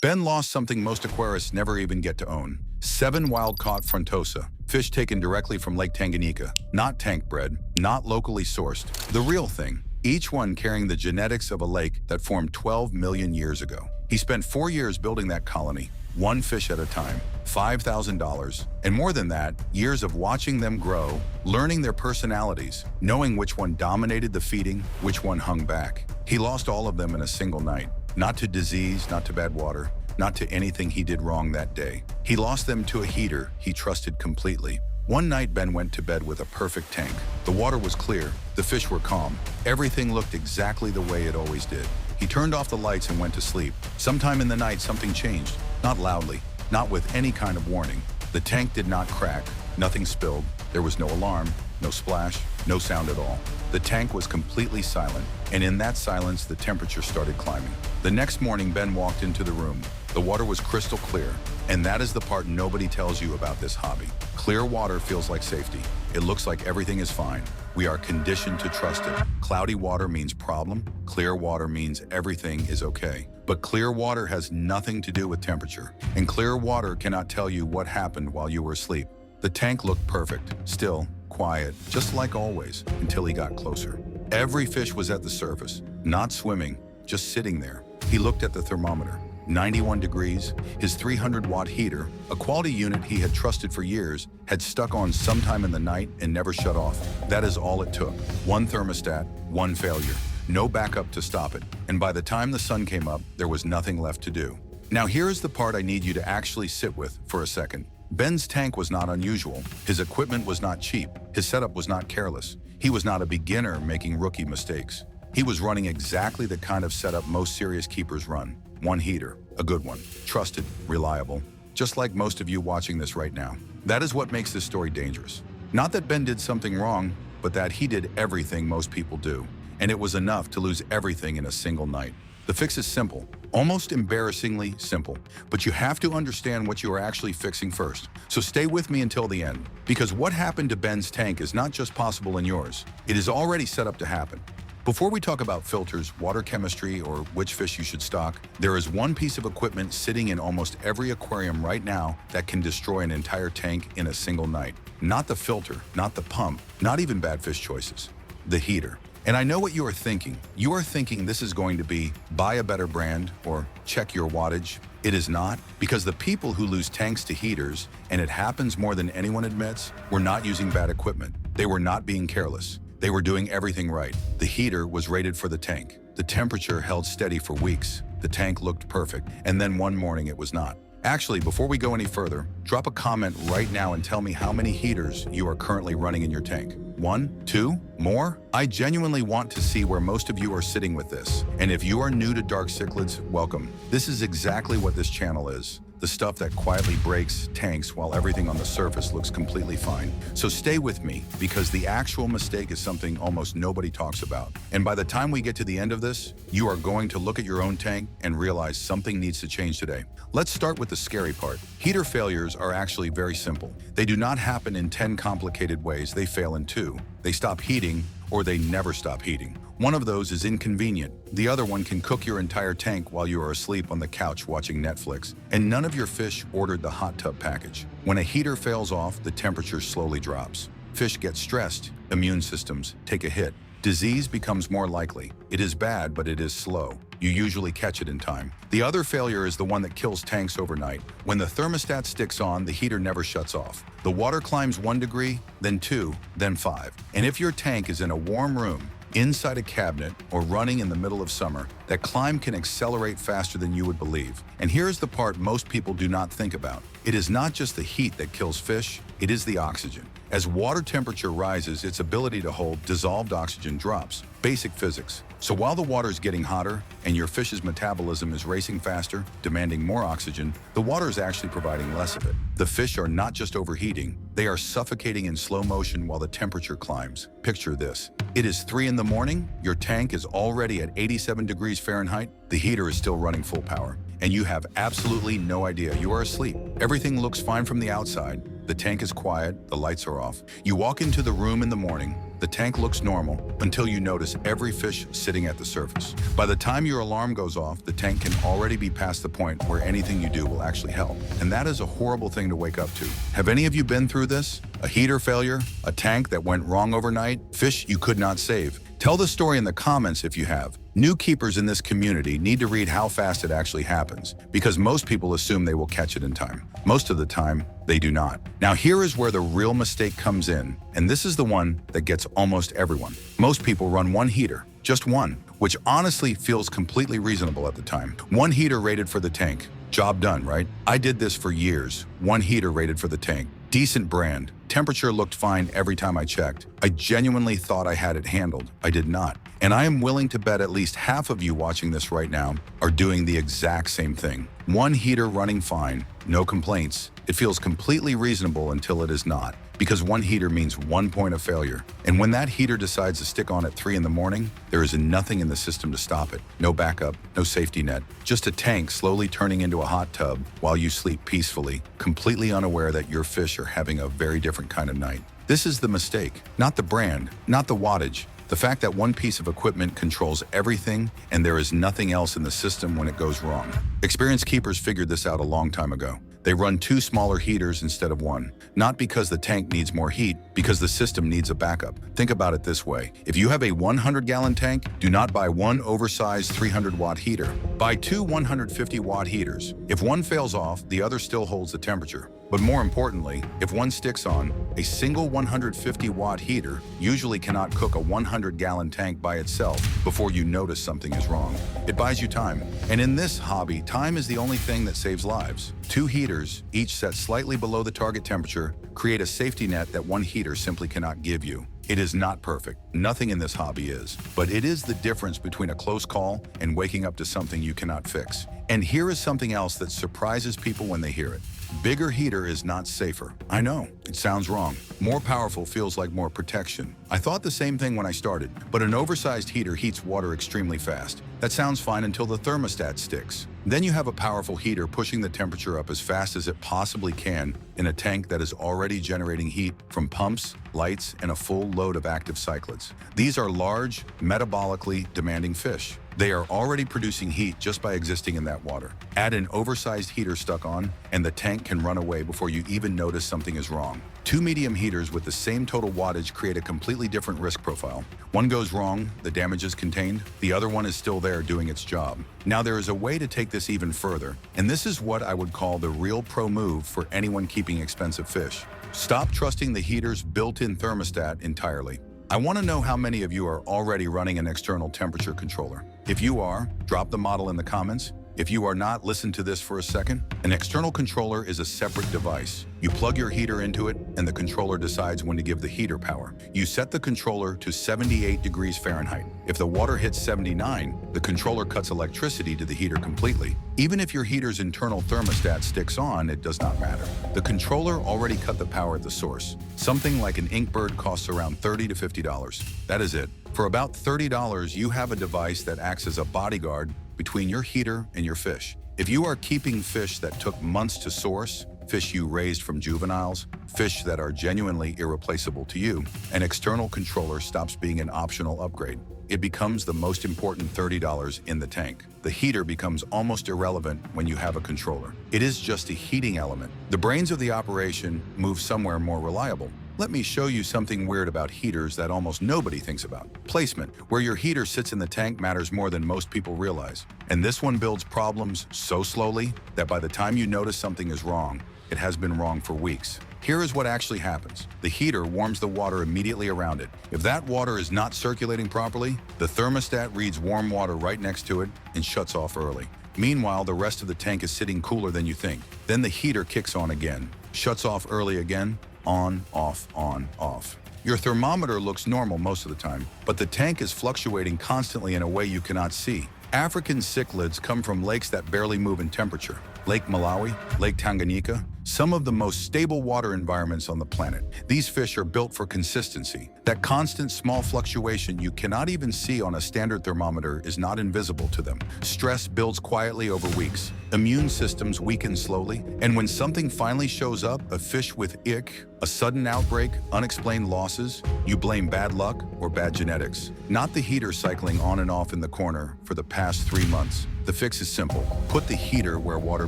Ben lost something most aquarists never even get to own. 7 wild-caught Frontosa, fish taken directly from Lake Tanganyika, not tank-bred, not locally sourced, the real thing. Each one carrying the genetics of a lake that formed 12 million years ago. He spent 4 years building that colony, one fish at a time, $5,000, and more than that, years of watching them grow, learning their personalities, knowing which one dominated the feeding, which one hung back. He lost all of them in a single night. Not to disease, not to bad water, not to anything he did wrong that day. He lost them to a heater he trusted completely. One night, Ben went to bed with a perfect tank. The water was clear, the fish were calm. Everything looked exactly the way it always did. He turned off the lights and went to sleep. Sometime in the night, something changed. Not loudly, not with any kind of warning. The tank did not crack, nothing spilled. There was no alarm, no splash, no sound at all. The tank was completely silent, and in that silence, the temperature started climbing. The next morning, Ben walked into the room. The water was crystal clear, and that is the part nobody tells you about this hobby. Clear water feels like safety. It looks like everything is fine. We are conditioned to trust it. Cloudy water means problem. Clear water means everything is okay. But clear water has nothing to do with temperature, and clear water cannot tell you what happened while you were asleep. The tank looked perfect, still, quiet, just like always, until he got closer. Every fish was at the surface, not swimming, just sitting there. He looked at the thermometer. 91 degrees, his 300-watt heater, a quality unit he had trusted for years, had stuck on sometime in the night and never shut off. That is all it took. One thermostat, one failure. No backup to stop it. And by the time the sun came up, there was nothing left to do. Now here is the part I need you to actually sit with for a second. Ben's tank was not unusual. His equipment was not cheap. His setup was not careless. He was not a beginner making rookie mistakes. He was running exactly the kind of setup most serious keepers run. One heater, a good one, trusted, reliable, just like most of you watching this right now. That is what makes this story dangerous. Not that Ben did something wrong, but that he did everything most people do. And it was enough to lose everything in a single night. The fix is simple, almost embarrassingly simple, but you have to understand what you are actually fixing first. So stay with me until the end, because what happened to Ben's tank is not just possible in yours, it is already set up to happen. Before we talk about filters, water chemistry, or which fish you should stock, there is one piece of equipment sitting in almost every aquarium right now that can destroy an entire tank in a single night. Not the filter, not the pump, not even bad fish choices. The heater. And I know what you are thinking. You are thinking this is going to be buy a better brand or check your wattage. It is not, because the people who lose tanks to heaters, and it happens more than anyone admits, were not using bad equipment. They were not being careless. They were doing everything right. The heater was rated for the tank. The temperature held steady for weeks. The tank looked perfect. And then one morning it was not. Actually, before we go any further, drop a comment right now and tell me how many heaters you are currently running in your tank. 1, 2, more? I genuinely want to see where most of you are sitting with this. And if you are new to Dark Cichlids, welcome. This is exactly what this channel is. The stuff that quietly breaks tanks while everything on the surface looks completely fine. So stay with me, because the actual mistake is something almost nobody talks about. And by the time we get to the end of this, you are going to look at your own tank and realize something needs to change today. Let's start with the scary part. Heater failures are actually very simple. They do not happen in 10 complicated ways. They fail in 2. They stop heating, or they never stop heating. One of those is inconvenient. The other one can cook your entire tank while you are asleep on the couch watching Netflix. And none of your fish ordered the hot tub package. When a heater fails off, the temperature slowly drops. Fish get stressed, immune systems take a hit. Disease becomes more likely. It is bad, but it is slow. You usually catch it in time. The other failure is the one that kills tanks overnight. When the thermostat sticks on, the heater never shuts off. The water climbs 1 degree, then 2, then 5. And if your tank is in a warm room, inside a cabinet, or running in the middle of summer, that climb can accelerate faster than you would believe. And here's the part most people do not think about. It is not just the heat that kills fish, it is the oxygen. As water temperature rises, its ability to hold dissolved oxygen drops. Basic physics. So while the water is getting hotter and your fish's metabolism is racing faster, demanding more oxygen, the water is actually providing less of it. The fish are not just overheating, they are suffocating in slow motion while the temperature climbs. Picture this. It is 3 in the morning, your tank is already at 87 degrees Fahrenheit, the heater is still running full power, and you have absolutely no idea you are asleep. Everything looks fine from the outside. The tank is quiet, the lights are off. You walk into the room in the morning, the tank looks normal until you notice every fish sitting at the surface. By the time your alarm goes off, the tank can already be past the point where anything you do will actually help. And that is a horrible thing to wake up to. Have any of you been through this? A heater failure? A tank that went wrong overnight? Fish you could not save? Tell the story in the comments if you have. New keepers in this community need to read how fast it actually happens, because most people assume they will catch it in time. Most of the time, they do not. Now here is where the real mistake comes in, and this is the one that gets almost everyone. Most people run one heater, just one, which honestly feels completely reasonable at the time. One heater rated for the tank. Job done, right? I did this for years. One heater rated for the tank. Decent brand. Temperature looked fine every time I checked. I genuinely thought I had it handled. I did not. And I am willing to bet at least half of you watching this right now are doing the exact same thing. One heater running fine, no complaints. It feels completely reasonable until it is not, because one heater means 1 point of failure. And when that heater decides to stick on at 3 in the morning, there is nothing in the system to stop it. No backup, no safety net, just a tank slowly turning into a hot tub while you sleep peacefully, completely unaware that your fish are having a very different kind of night. This is the mistake, not the brand, not the wattage. The fact that one piece of equipment controls everything and there is nothing else in the system when it goes wrong. Experienced keepers figured this out a long time ago. They run 2 smaller heaters instead of 1, not because the tank needs more heat, because the system needs a backup. Think about it this way. If you have a 100-gallon tank, do not buy one oversized 300-watt heater. Buy 2 150-watt heaters. If one fails off, the other still holds the temperature. But more importantly, if one sticks on, a single 150-watt heater usually cannot cook a 100-gallon tank by itself before you notice something is wrong. It buys you time. And in this hobby, time is the only thing that saves lives. 2 heaters, each set slightly below the target temperature, create a safety net that one heater simply cannot give you. It is not perfect. Nothing in this hobby is. But it is the difference between a close call and waking up to something you cannot fix. And here is something else that surprises people when they hear it. Bigger heater is not safer. I know, it sounds wrong. More powerful feels like more protection. I thought the same thing when I started, but an oversized heater heats water extremely fast. That sounds fine until the thermostat sticks. Then you have a powerful heater pushing the temperature up as fast as it possibly can in a tank that is already generating heat from pumps, lights, and a full load of active cichlids. These are large, metabolically demanding fish. They are already producing heat just by existing in that water. Add an oversized heater stuck on, and the tank can run away before you even notice something is wrong. 2 medium heaters with the same total wattage create a completely different risk profile. One goes wrong, the damage is contained. The other one is still there doing its job. Now there is a way to take this even further, and this is what I would call the real pro move for anyone keeping expensive fish. Stop trusting the heater's built-in thermostat entirely. I want to know how many of you are already running an external temperature controller. If you are, drop the model in the comments. If you are not, listen to this for a second. An external controller is a separate device. You plug your heater into it, and the controller decides when to give the heater power. You set the controller to 78 degrees Fahrenheit. If the water hits 79, the controller cuts electricity to the heater completely. Even if your heater's internal thermostat sticks on, it does not matter. The controller already cut the power at the source. Something like an Inkbird costs around $30 to $50. That is it. For about $30, you have a device that acts as a bodyguard between your heater and your fish. If you are keeping fish that took months to source, fish you raised from juveniles, fish that are genuinely irreplaceable to you, an external controller stops being an optional upgrade. It becomes the most important $30 in the tank. The heater becomes almost irrelevant when you have a controller. It is just a heating element. The brains of the operation move somewhere more reliable. Let me show you something weird about heaters that almost nobody thinks about. Placement. Where your heater sits in the tank matters more than most people realize. And this one builds problems so slowly that by the time you notice something is wrong, it has been wrong for weeks. Here is what actually happens. The heater warms the water immediately around it. If that water is not circulating properly, the thermostat reads warm water right next to it and shuts off early. Meanwhile, the rest of the tank is sitting cooler than you think. Then the heater kicks on again, shuts off early again, on, off, on, off. Your thermometer looks normal most of the time, but the tank is fluctuating constantly in a way you cannot see. African cichlids come from lakes that barely move in temperature. Lake Malawi, Lake Tanganyika, some of the most stable water environments on the planet. These fish are built for consistency. That constant small fluctuation you cannot even see on a standard thermometer is not invisible to them. Stress builds quietly over weeks. Immune systems weaken slowly, and when something finally shows up, a fish with ick, a sudden outbreak, unexplained losses, you blame bad luck or bad genetics. Not the heater cycling on and off in the corner for the past 3 months. The fix is simple. Put the heater where water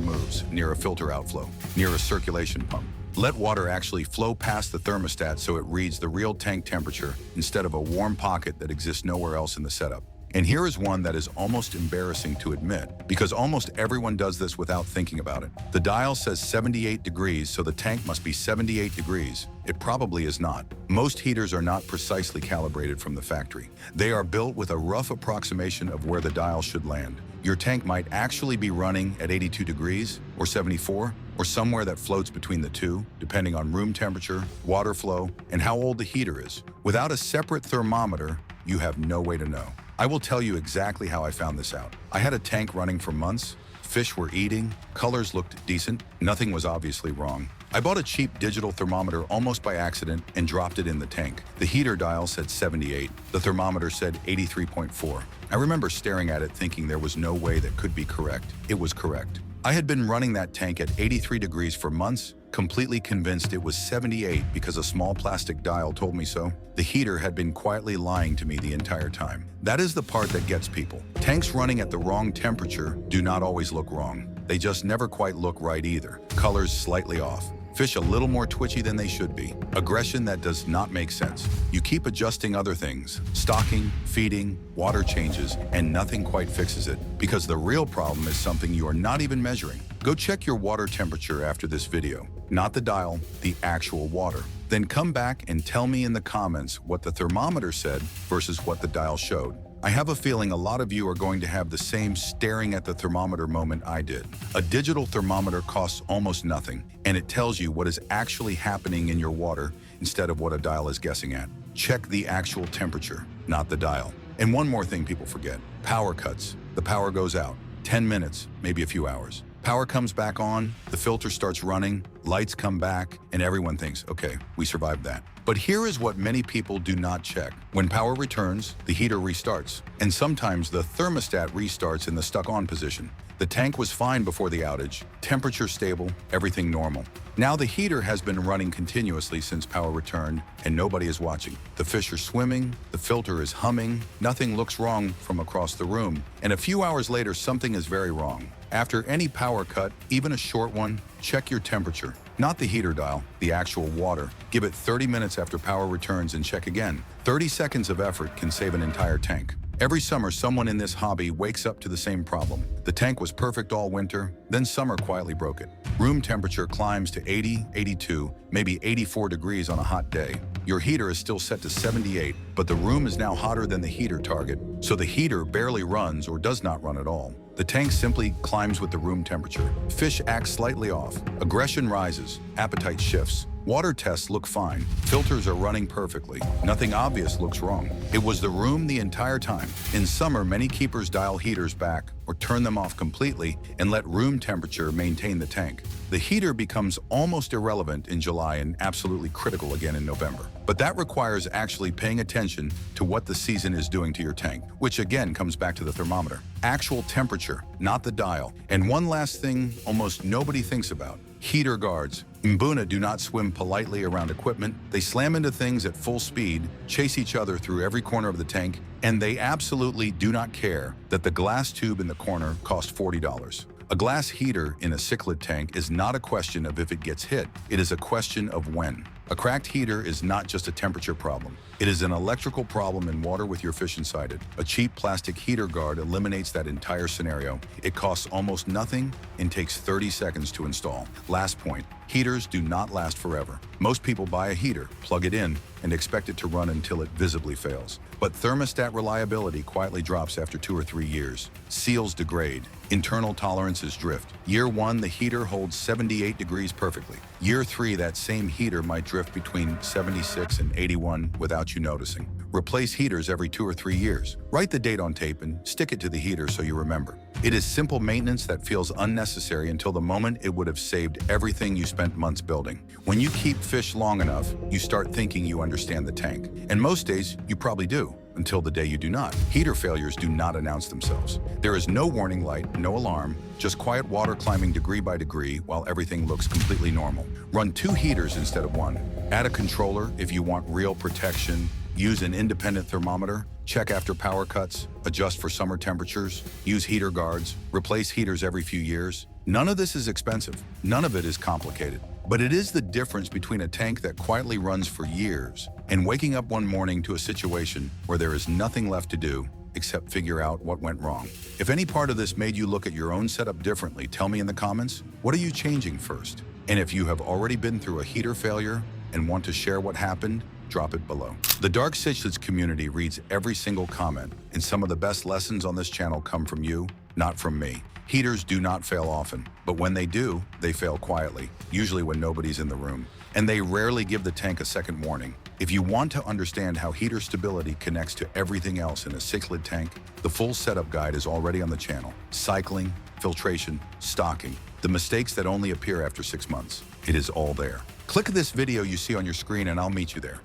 moves, near a filter outflow, near a circulation pump. Let water actually flow past the thermostat so it reads the real tank temperature instead of a warm pocket that exists nowhere else in the setup. And here is one that is almost embarrassing to admit, because almost everyone does this without thinking about it. The dial says 78 degrees, so the tank must be 78 degrees. It probably is not. Most heaters are not precisely calibrated from the factory. They are built with a rough approximation of where the dial should land. Your tank might actually be running at 82 degrees, or 74, or somewhere that floats between the two, depending on room temperature, water flow, and how old the heater is. Without a separate thermometer, you have no way to know. I will tell you exactly how I found this out. I had a tank running for months. Fish were eating, colors looked decent, nothing was obviously wrong. I bought a cheap digital thermometer almost by accident and dropped it in the tank. The heater dial said 78, the thermometer said 83.4. I remember staring at it thinking there was no way that could be correct. It was correct. I had been running that tank at 83 degrees for months, completely convinced it was 78 because a small plastic dial told me so. The heater had been quietly lying to me the entire time. That is the part that gets people. Tanks running at the wrong temperature do not always look wrong. They just never quite look right either. Colors slightly off. Fish a little more twitchy than they should be. Aggression that does not make sense. You keep adjusting other things, stocking, feeding, water changes, and nothing quite fixes it, because the real problem is something you are not even measuring. Go check your water temperature after this video. Not the dial, the actual water. Then come back and tell me in the comments what the thermometer said versus what the dial showed. I have a feeling a lot of you are going to have the same staring at the thermometer moment I did. A digital thermometer costs almost nothing, and it tells you what is actually happening in your water instead of what a dial is guessing at. Check the actual temperature, not the dial. And one more thing people forget: power cuts. The power goes out. 10 minutes, maybe a few hours. Power comes back on, the filter starts running, lights come back, and everyone thinks, okay, we survived that. But here is what many people do not check. When power returns, the heater restarts, and sometimes the thermostat restarts in the stuck-on position. The tank was fine before the outage, temperature stable, everything normal. Now the heater has been running continuously since power returned, and nobody is watching. The fish are swimming, the filter is humming, nothing looks wrong from across the room, and a few hours later something is very wrong. After any power cut, even a short one, check your temperature. Not the heater dial, the actual water. Give it 30 minutes after power returns and check again. 30 seconds of effort can save an entire tank. Every summer, someone in this hobby wakes up to the same problem. The tank was perfect all winter, then summer quietly broke it. Room temperature climbs to 80, 82, maybe 84 degrees on a hot day. Your heater is still set to 78, but the room is now hotter than the heater target, so the heater barely runs or does not run at all. The tank simply climbs with the room temperature. Fish act slightly off. Aggression rises. Appetite shifts. Water tests look fine. Filters are running perfectly. Nothing obvious looks wrong. It was the room the entire time. In summer, many keepers dial heaters back or turn them off completely and let room temperature maintain the tank. The heater becomes almost irrelevant in July and absolutely critical again in November. But that requires actually paying attention to what the season is doing to your tank, which again comes back to the thermometer. Actual temperature, not the dial. And one last thing almost nobody thinks about: heater guards. Mbuna do not swim politely around equipment. They slam into things at full speed, chase each other through every corner of the tank, and they absolutely do not care that the glass tube in the corner costs $40. A glass heater in a cichlid tank is not a question of if it gets hit, it is a question of when. A cracked heater is not just a temperature problem. It is an electrical problem in water with your fish inside it. A cheap plastic heater guard eliminates that entire scenario. It costs almost nothing and takes 30 seconds to install. Last point, heaters do not last forever. Most people buy a heater, plug it in, and expect it to run until it visibly fails. But thermostat reliability quietly drops after 2 or 3 years. Seals degrade. Internal tolerances drift. Year 1, the heater holds 78 degrees perfectly. Year 3, that same heater might drift between 76 and 81 without you noticing. Replace heaters every 2 or 3 years. Write the date on tape and stick it to the heater so you remember. It is simple maintenance that feels unnecessary until the moment it would have saved everything you spent months building. When you keep fish long enough, you start thinking you understand the tank. And most days, you probably do, until the day you do not. Heater failures do not announce themselves. There is no warning light, no alarm, just quiet water climbing degree by degree while everything looks completely normal. Run 2 heaters instead of 1. Add a controller if you want real protection. Use an independent thermometer. Check after power cuts. Adjust for summer temperatures. Use heater guards. Replace heaters every few years. None of this is expensive. None of it is complicated. But it is the difference between a tank that quietly runs for years and waking up one morning to a situation where there is nothing left to do except figure out what went wrong. If any part of this made you look at your own setup differently, tell me in the comments. What are you changing first? And if you have already been through a heater failure and want to share what happened, drop it below. The Dark Cichlids community reads every single comment, and some of the best lessons on this channel come from you, not from me. Heaters do not fail often, but when they do, they fail quietly, usually when nobody's in the room. And they rarely give the tank a second warning. If you want to understand how heater stability connects to everything else in a cichlid tank, the full setup guide is already on the channel. Cycling, filtration, stocking, the mistakes that only appear after 6 months. It is all there. Click this video you see on your screen and I'll meet you there.